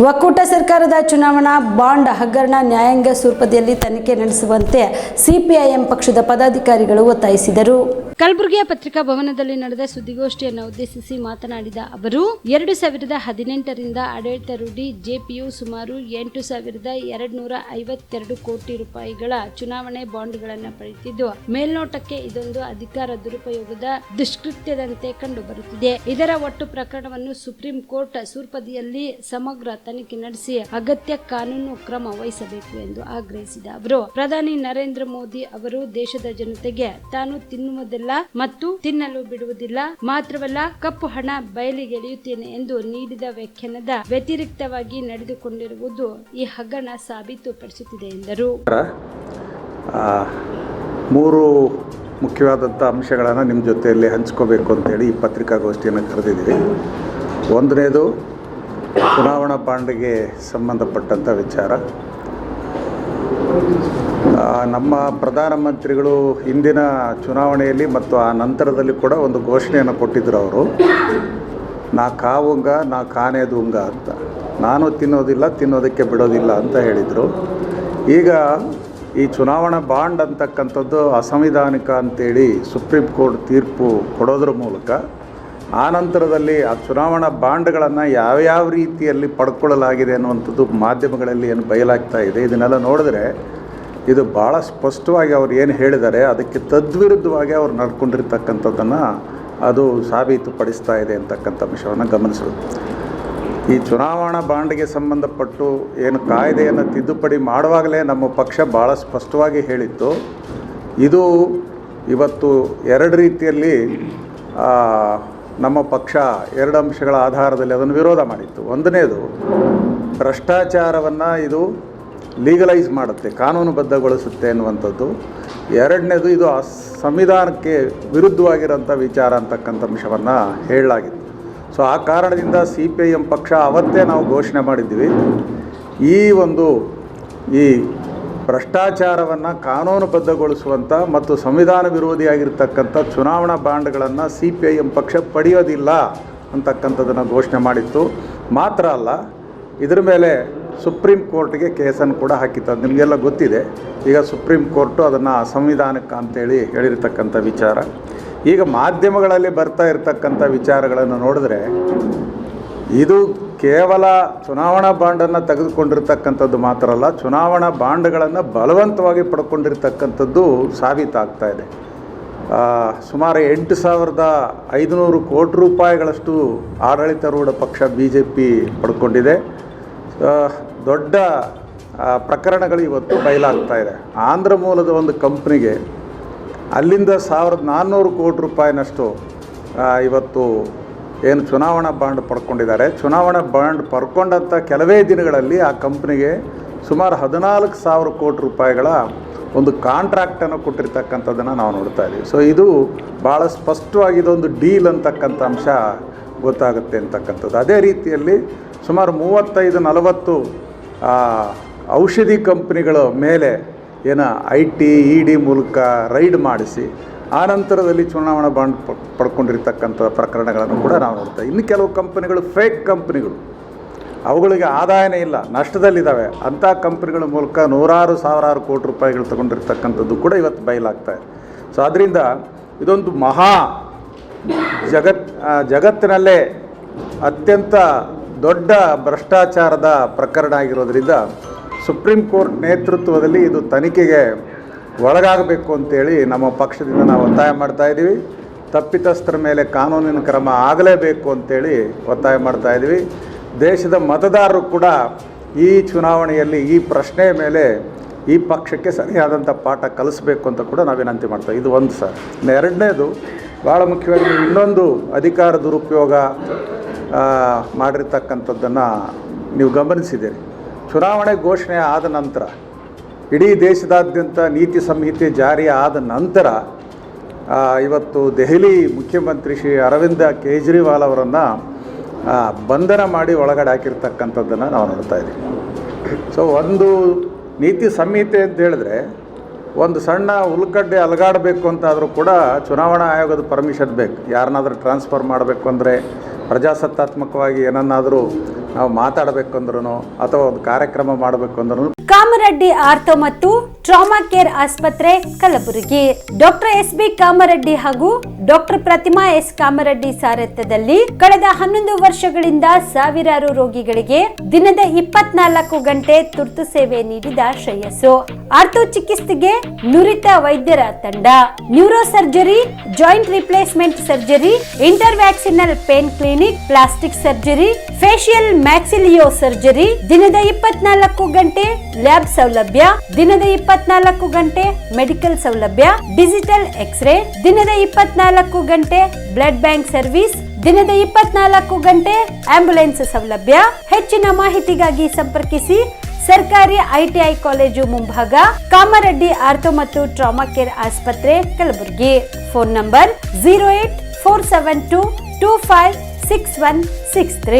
ಒಕ್ಕೂಟ ಸರ್ಕಾರದ ಚುನಾವಣಾ ಬಾಂಡ್ ಹಗರಣ ನ್ಯಾಯಾಂಗ ಸ್ವರೂಪದಲ್ಲಿ ತನಿಖೆ ನಡೆಸುವಂತೆ ಸಿಪಿಐಎಂ ಪಕ್ಷದ ಪದಾಧಿಕಾರಿಗಳು ಒತ್ತಾಯಿಸಿದರು. ಕಲಬುರಗಿಯ ಪತ್ರಿಕಾ ಭವನದಲ್ಲಿ ನಡೆದ ಸುದ್ದಿಗೋಷ್ಠಿಯನ್ನು ಉದ್ದೇಶಿಸಿ ಮಾತನಾಡಿದ ಅವರು 2018ರಿಂದ ಆಡಳಿತಾರೂಢಿ ಜೆಪಿಯು ಸುಮಾರು 8,252 ಕೋಟಿ ರೂಪಾಯಿಗಳ ಚುನಾವಣೆ ಬಾಂಡ್ಗಳನ್ನು ಪಡೆದಿದ್ದು, ಮೇಲ್ನೋಟಕ್ಕೆ ಇದೊಂದು ಅಧಿಕಾರ ದುರುಪಯೋಗದ ದುಷ್ಕೃತ್ಯದಂತೆ ಕಂಡುಬರುತ್ತಿದೆ. ಇದರ ಒಟ್ಟು ಪ್ರಕರಣವನ್ನು ಸುಪ್ರೀಂ ಕೋರ್ಟ್ ಸ್ವರೂಪದಲ್ಲಿ ಸಮಗ್ರ ತನಿಖೆ ನಡೆಸಿ ಅಗತ್ಯ ಕಾನೂನು ಕ್ರಮ ವಹಿಸಬೇಕು ಎಂದು ಆಗ್ರಹಿಸಿದ ಅವರು, ಪ್ರಧಾನಿ ನರೇಂದ್ರ ಮೋದಿ ಅವರು ದೇಶದ ಜನತೆಗೆ ತಾನು ತಿನ್ನುವುದಿಲ್ಲ ಮತ್ತು ತಿನ್ನಲು ಬಿಡುವುದಿಲ್ಲ, ಮಾತ್ರವಲ್ಲ ಕಪ್ಪು ಹಣ ಬಯಲಿಗೆಳೆಯುತ್ತೇನೆ ಎಂದು ನೀಡಿದ ವ್ಯಾಖ್ಯಾನದ ವ್ಯತಿರಿಕ್ತವಾಗಿ ನಡೆದುಕೊಂಡಿರುವುದು ಈ ಹಗರಣ ಸಾಬೀತುಪಡಿಸುತ್ತಿದೆ ಎಂದರು. ಮೂರು ಮುಖ್ಯವಾದಂಥ ಅಂಶಗಳನ್ನು ನಿಮ್ಮ ಜೊತೆಯಲ್ಲಿ ಹಂಚ್ಕೋಬೇಕು ಅಂತೇಳಿ ಈ ಪತ್ರಿಕಾಗೋಷ್ಠಿಯನ್ನು ಕರೆದಿದ್ದೀವಿ. ಒಂದನೇದು ಚುನಾವಣಾ ಬಾಂಡ್ಗೆ ಸಂಬಂಧಪಟ್ಟಂಥ ವಿಚಾರ. ನಮ್ಮ ಪ್ರಧಾನಮಂತ್ರಿಗಳು ಹಿಂದಿನ ಚುನಾವಣೆಯಲ್ಲಿ ಮತ್ತು ಆ ನಂತರದಲ್ಲಿ ಕೂಡ ಒಂದು ಘೋಷಣೆಯನ್ನು ಕೊಟ್ಟಿದ್ದರು. ಅವರು ನಾ ಕಾವುಂಗ ನಾ ಕಾನೇ ದೂಂಗ ಅಂತ, ನಾನು ತಿನ್ನೋದಿಲ್ಲ ತಿನ್ನೋದಕ್ಕೆ ಬಿಡೋದಿಲ್ಲ ಅಂತ ಹೇಳಿದರು. ಈಗ ಈ ಚುನಾವಣಾ ಬಾಂಡ್ ಅಂತಕ್ಕಂಥದ್ದು ಅಸಂವಿಧಾನಿಕ ಅಂತೇಳಿ ಸುಪ್ರೀಂ ಕೋರ್ಟ್ ತೀರ್ಪು ಕೊಡೋದ್ರ ಮೂಲಕ ಆ ನಂತರದಲ್ಲಿ ಆ ಚುನಾವಣಾ ಬಾಂಡ್ಗಳನ್ನು ಯಾವ್ಯಾವ ರೀತಿಯಲ್ಲಿ ಪಡ್ಕೊಳ್ಳಲಾಗಿದೆ ಅನ್ನುವಂಥದ್ದು ಮಾಧ್ಯಮಗಳಲ್ಲಿ ಏನು ಬಯಲಾಗ್ತಾ ಇದೆ. ಇದನ್ನೆಲ್ಲ ನೋಡಿದ್ರೆ ಇದು ಭಾಳ ಸ್ಪಷ್ಟವಾಗಿ ಅವ್ರು ಏನು ಹೇಳಿದ್ದಾರೆ ಅದಕ್ಕೆ ತದ್ವಿರುದ್ಧವಾಗಿ ಅವ್ರು ನಡ್ಕೊಂಡಿರ್ತಕ್ಕಂಥದ್ದನ್ನು ಅದು ಸಾಬೀತುಪಡಿಸ್ತಾ ಇದೆ ಅಂತಕ್ಕಂಥ ಅಂಶವನ್ನು ಗಮನಿಸಬೇಕು. ಈ ಚುನಾವಣಾ ಬಾಂಡ್ಗೆ ಸಂಬಂಧಪಟ್ಟು ಏನು ಕಾಯ್ದೆಯನ್ನು ತಿದ್ದುಪಡಿ ಮಾಡುವಾಗಲೇ ನಮ್ಮ ಪಕ್ಷ ಭಾಳ ಸ್ಪಷ್ಟವಾಗಿ ಹೇಳಿತ್ತು. ಇದು ಇವತ್ತು ಎರಡು ರೀತಿಯಲ್ಲಿ ನಮ್ಮ ಪಕ್ಷ ಎರಡು ಅಂಶಗಳ ಆಧಾರದಲ್ಲಿ ಅದನ್ನು ವಿರೋಧ ಮಾಡಿತ್ತು. ಒಂದನೇದು ಭ್ರಷ್ಟಾಚಾರವನ್ನು ಇದು ಲೀಗಲೈಸ್ ಮಾಡುತ್ತೆ, ಕಾನೂನುಬದ್ಧಗೊಳಿಸುತ್ತೆ ಅನ್ನುವಂಥದ್ದು. ಎರಡನೇದು ಇದು ಸಂವಿಧಾನಕ್ಕೆ ವಿರುದ್ಧವಾಗಿರೋಂಥ ವಿಚಾರ ಅಂತಕ್ಕಂಥ ಅಂಶವನ್ನು ಹೇಳಲಾಗಿತ್ತು. ಸೊ ಆ ಕಾರಣದಿಂದ CPIM ಪಕ್ಷ ಅವತ್ತೇ ನಾವು ಘೋಷಣೆ ಮಾಡಿದ್ದೀವಿ, ಈ ಭ್ರಷ್ಟಾಚಾರವನ್ನು ಕಾನೂನುಬದ್ಧಗೊಳಿಸುವಂಥ ಮತ್ತು ಸಂವಿಧಾನ ವಿರೋಧಿಯಾಗಿರ್ತಕ್ಕಂಥ ಚುನಾವಣಾ ಬಾಂಡ್ಗಳನ್ನು CPIM ಪಕ್ಷ ಪಡೆಯೋದಿಲ್ಲ ಅಂತಕ್ಕಂಥದ್ದನ್ನು ಘೋಷಣೆ ಮಾಡಿತ್ತು. ಮಾತ್ರ ಅಲ್ಲ, ಇದರ ಮೇಲೆ ಸುಪ್ರೀಂ ಕೋರ್ಟ್ಗೆ ಕೇಸನ್ನು ಕೂಡ ಹಾಕಿತ್ತು. ಅದು ನಿಮಗೆಲ್ಲ ಗೊತ್ತಿದೆ. ಈಗ ಸುಪ್ರೀಂ ಕೋರ್ಟು ಅದನ್ನು ಅಸಂವಿಧಾನಿಕ ಅಂತೇಳಿ ಹೇಳಿರ್ತಕ್ಕಂಥ ವಿಚಾರ. ಈಗ ಮಾಧ್ಯಮಗಳಲ್ಲಿ ಬರ್ತಾ ಇರತಕ್ಕಂಥ ವಿಚಾರಗಳನ್ನು ನೋಡಿದ್ರೆ ಇದು ಕೇವಲ ಚುನಾವಣಾ ಬಾಂಡನ್ನು ತೆಗೆದುಕೊಂಡಿರ್ತಕ್ಕಂಥದ್ದು ಮಾತ್ರ ಅಲ್ಲ, ಚುನಾವಣಾ ಬಾಂಡ್ಗಳನ್ನು ಬಲವಂತವಾಗಿ ಪಡ್ಕೊಂಡಿರ್ತಕ್ಕಂಥದ್ದು ಸಾಬೀತಾಗ್ತಾ ಇದೆ. ಸುಮಾರು 8,500 ಕೋಟಿ ರೂಪಾಯಿಗಳಷ್ಟು ಆಡಳಿತಾರೂಢ ಪಕ್ಷ BJP ಪಡ್ಕೊಂಡಿದೆ. ದೊಡ್ಡ ಪ್ರಕರಣಗಳು ಇವತ್ತು ಬಯಲಾಗ್ತಾ ಇದೆ. ಆಂಧ್ರ ಮೂಲದ ಒಂದು ಕಂಪ್ನಿಗೆ ಅಲ್ಲಿಂದ 1,400 ಕೋಟಿ ರೂಪಾಯಿನಷ್ಟು ಇವತ್ತು ಏನು ಚುನಾವಣಾ ಬಾಂಡ್ ಪಡ್ಕೊಂಡಿದ್ದಾರೆ. ಚುನಾವಣಾ ಬಾಂಡ್ ಪಡ್ಕೊಂಡಂಥ ಕೆಲವೇ ದಿನಗಳಲ್ಲಿ ಆ ಕಂಪ್ನಿಗೆ ಸುಮಾರು 14,000 ಕೋಟಿ ರೂಪಾಯಿಗಳ ಒಂದು ಕಾಂಟ್ರಾಕ್ಟನ್ನು ಕೊಟ್ಟಿರ್ತಕ್ಕಂಥದ್ದನ್ನು ನಾವು ನೋಡ್ತಾ ಇದ್ದೀವಿ. ಸೊ ಇದು ಭಾಳ ಸ್ಪಷ್ಟವಾಗಿ ಇದೊಂದು ಡೀಲ್ ಅಂತಕ್ಕಂಥ ಅಂಶ ಗೊತ್ತಾಗುತ್ತೆ ಅಂತಕ್ಕಂಥದ್ದು. ಅದೇ ರೀತಿಯಲ್ಲಿ ಸುಮಾರು 35-40 ಔಷಧಿ ಕಂಪ್ನಿಗಳ ಮೇಲೆ ಏನು IT ED ಮೂಲಕ ರೈಡ್ ಮಾಡಿಸಿ ಆ ನಂತರದಲ್ಲಿ ಚುನಾವಣಾ ಬಾಂಡ್ ಪಡ್ಕೊಂಡಿರ್ತಕ್ಕಂಥ ಪ್ರಕರಣಗಳನ್ನು ಕೂಡ ನಾವು ನೋಡ್ತೇವೆ. ಇನ್ನು ಕೆಲವು ಕಂಪನಿಗಳು ಫೇಕ್ ಕಂಪ್ನಿಗಳು, ಅವುಗಳಿಗೆ ಆದಾಯನೇ ಇಲ್ಲ, ನಷ್ಟದಲ್ಲಿದ್ದಾವೆ. ಅಂಥ ಕಂಪ್ನಿಗಳ ಮೂಲಕ ನೂರಾರು ಸಾವಿರಾರು ಕೋಟಿ ರೂಪಾಯಿಗಳು ತಗೊಂಡಿರ್ತಕ್ಕಂಥದ್ದು ಕೂಡ ಇವತ್ತು ಬಯಲಾಗ್ತಾ ಇದೆ. ಸೊ ಅದರಿಂದ ಇದೊಂದು ಮಹಾ ಜಗತ್ತಿನಲ್ಲೇ ಅತ್ಯಂತ ದೊಡ್ಡ ಭ್ರಷ್ಟಾಚಾರದ ಪ್ರಕರಣ ಆಗಿರೋದ್ರಿಂದ ಸುಪ್ರೀಂ ಕೋರ್ಟ್ ನೇತೃತ್ವದಲ್ಲಿ ಇದು ತನಿಖೆಗೆ ಒಳಗಾಗಬೇಕು ಅಂತೇಳಿ ನಮ್ಮ ಪಕ್ಷದಿಂದ ನಾವು ಒತ್ತಾಯ ಮಾಡ್ತಾ ಇದ್ದೀವಿ. ತಪ್ಪಿತಸ್ಥರ ಮೇಲೆ ಕಾನೂನಿನ ಕ್ರಮ ಆಗಲೇಬೇಕು ಅಂತೇಳಿ ಒತ್ತಾಯ ಮಾಡ್ತಾ ಇದ್ದೀವಿ. ದೇಶದ ಮತದಾರರು ಕೂಡ ಈ ಚುನಾವಣೆಯಲ್ಲಿ ಈ ಪ್ರಶ್ನೆಯ ಮೇಲೆ ಈ ಪಕ್ಷಕ್ಕೆ ಸರಿಯಾದಂಥ ಪಾಠ ಕಲಿಸ್ಬೇಕು ಅಂತ ಕೂಡ ನಾವು ವಿನಂತಿ ಮಾಡ್ತಾ. ಇದು ಒಂದು ಸರ್. ಎರಡನೇದು ಭಾಳ ಮುಖ್ಯವಾಗಿ ಇನ್ನೊಂದು ಅಧಿಕಾರ ದುರುಪಯೋಗ ಮಾಡಿರ್ತಕ್ಕಂಥದ್ದನ್ನು ನೀವು ಗಮನಿಸಿದ್ದೀರಿ. ಚುನಾವಣೆ ಘೋಷಣೆ ಆದ ನಂತರ ಇಡೀ ದೇಶದಾದ್ಯಂತ ನೀತಿ ಸಂಹಿತೆ ಜಾರಿ ಆದ ನಂತರ ಇವತ್ತು ದೆಹಲಿ ಮುಖ್ಯಮಂತ್ರಿ ಶ್ರೀ ಅರವಿಂದ ಕೇಜ್ರಿವಾಲ್ ಅವರನ್ನು ಬಂಧನ ಮಾಡಿ ಒಳಗಡೆ ಹಾಕಿರ್ತಕ್ಕಂಥದ್ದನ್ನು ನಾವು ನೋಡ್ತಾ ಇದ್ದೀವಿ. ಸೊ ಒಂದು ನೀತಿ ಸಂಹಿತೆ ಅಂತ ಹೇಳಿದ್ರೆ ಒಂದು ಸಣ್ಣ ಉಲ್ಕಡ್ಡೆ ಅಲಗಾಡಬೇಕು ಅಂತಾದರೂ ಕೂಡ ಚುನಾವಣಾ ಆಯೋಗದ ಪರ್ಮಿಷನ್ ಬೇಕು. ಯಾರನ್ನಾದರೂ ಟ್ರಾನ್ಸ್ಫರ್ ಮಾಡಬೇಕು ಅಂದರೆ, ಪ್ರಜಾಸತ್ತಾತ್ಮಕವಾಗಿ ಏನನ್ನಾದರೂ ನಾವು ಮಾತಾಡಬೇಕಂದ್ರೂ ಅಥವಾ ಒಂದು ಕಾರ್ಯಕ್ರಮ ಮಾಡಬೇಕಂದ್ರೂ ಕಾಮರೆಡ್ಡಿ ಆರ್ಥೋ ಮತ್ತು ಟ್ರಾಮಾ ಕೇರ್ ಆಸ್ಪತ್ರೆ ಕಲಬುರಗಿ. Doctor S B. ಕಾಮರೆಡ್ಡಿ ಹಾಗೂ ಡಾಕ್ಟರ್ ಪ್ರತಿಮಾ ಎಸ್. ಕಾಮರೆಡ್ಡಿ ಸಾರಥ್ಯದಲ್ಲಿ ಕಳೆದ 11 ವರ್ಷಗಳಿಂದ ಸಾವಿರಾರು ರೋಗಿಗಳಿಗೆ ದಿನದ 24 ಗಂಟೆ ತುರ್ತು ಸೇವೆ ನೀಡಿದ ಶ್ರೇಯಸ್ಸು. ಆರ್ಥೋ ಚಿಕಿತ್ಸೆಗೆ ನುರಿತ ವೈದ್ಯರ ತಂಡ, neuro surgery, joint replacement surgery, interventional pain clinic, plastic surgery, facial maxillo surgery, ದಿನದ 24 ಗಂಟೆ ಲ್ಯಾಬ್ ಸೌಲಭ್ಯ, ದಿನದ 24 ಗಂಟೆ ಮೆಡಿಕಲ್ ಸೌಲಭ್ಯ, ಡಿಜಿಟಲ್ ಎಕ್ಸ್ರೇ, ದಿನದ 24 ಗಂಟೆ ಬ್ಲಡ್ ಬ್ಯಾಂಕ್ ಸರ್ವಿಸ್, ದಿನದ 24 ಗಂಟೆ ಆಂಬ್ಯುಲೆನ್ಸ್ ಸೌಲಭ್ಯ. ಹೆಚ್ಚಿನ ಮಾಹಿತಿಗಾಗಿ ಸಂಪರ್ಕಿಸಿ ಸರ್ಕಾರಿ ಐಟಿಐ ಕಾಲೇಜು ಮುಂಭಾಗ, ಕಾಮರೆಡ್ಡಿ ಆರ್ಥೋ ಮತ್ತು ಟ್ರಾಮಾ ಕೇರ್ ಆಸ್ಪತ್ರೆ ಕಲಬುರಗಿ. Phone number 084722566163.